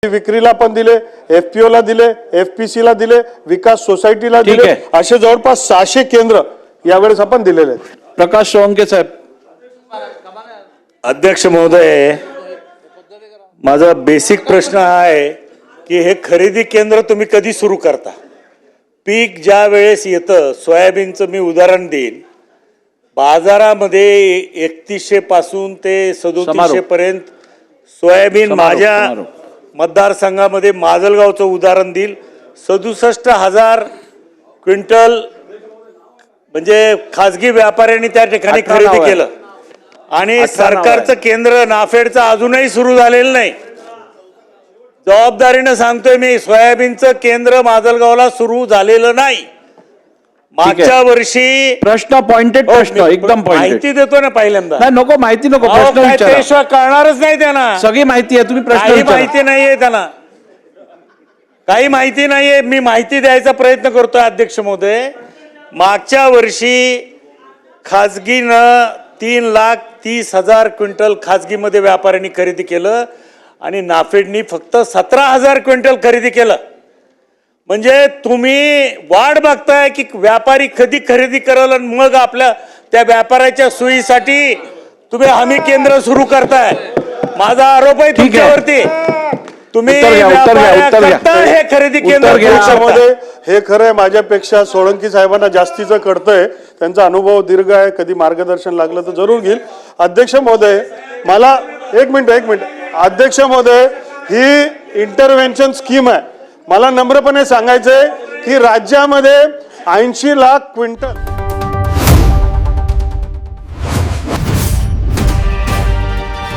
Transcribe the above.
विक्रीला पण दिले, FPO ला दिले, FPC ला दिले, विकास सोसायटीला दिले, असे जवळपास 600 केंद्र यावेळेस आपण दिलेले आहेत. प्रकाश सोळंके साहेब. अध्यक्ष महोदय, माझा बेसिक प्रश्न हा आहे की हे खरेदी केंद्र तुम्ही कधी सुरू करता? पीक ज्या वेळेस येतं, सोयाबीनचं मी उदाहरण देईन, बाजारामध्ये 3100 पासून ते 3700 पर्यंत सोयाबीन माझ्या मतदारसंघामध्ये माजलगावचं उदाहरण देईल, 67,000 क्विंटल म्हणजे खाजगी व्यापाऱ्यांनी त्या ठिकाणी खरेदी केलं. आणि सरकारचं केंद्र नाफेडचं अजूनही सुरू झालेलं नाही. जबाबदारीनं सांगतोय मी, सोयाबीनचं केंद्र माजलगावला सुरू झालेलं नाही. मागच्या वर्षी प्रश्न पॉइंटेड प्रश्न एकदम माहिती देतो ना पहिल्यांदा. नाही नको माहिती नको, प्रश्न विचारा. त्याशिवाय कळणारच नाही त्यांना. सगळी माहिती आहे, तुम्ही प्रश्न काही विचारा. माहिती नाहीये त्यांना, काही माहिती नाहीये. मी माहिती द्यायचा प्रयत्न करतोय अध्यक्ष महोदय. मागच्या वर्षी खाजगीनं 3,30,000 क्विंटल खाजगीमध्ये व्यापाऱ्यांनी खरेदी केलं आणि नाफेडनी फक्त 17,000 क्विंटल खरेदी केलं. म्हणजे तुम्ही वाट बघताय की व्यापारी कधी खरेदी कराल आणि मग आपल्या त्या व्यापाऱ्याच्या सोयीसाठी तुम्ही हमी केंद्र सुरू करताय. माझा आरोप आहे तुमच्यावरती. तुम्ही हे खरेदी केंद्र. हे खरं आहे, माझ्यापेक्षा सोळंकी साहेबांना जास्तीचं कळतंय, त्यांचा अनुभव दीर्घ आहे, कधी मार्गदर्शन लागलं तर जरूर घेईल. अध्यक्ष महोदय, मला एक मिनिट अध्यक्ष महोदय, ही इंटरव्हेन्शन स्कीम आहे. मला नम्रपणे सांगायचंय की राज्यामध्ये 80 लाख क्विंटल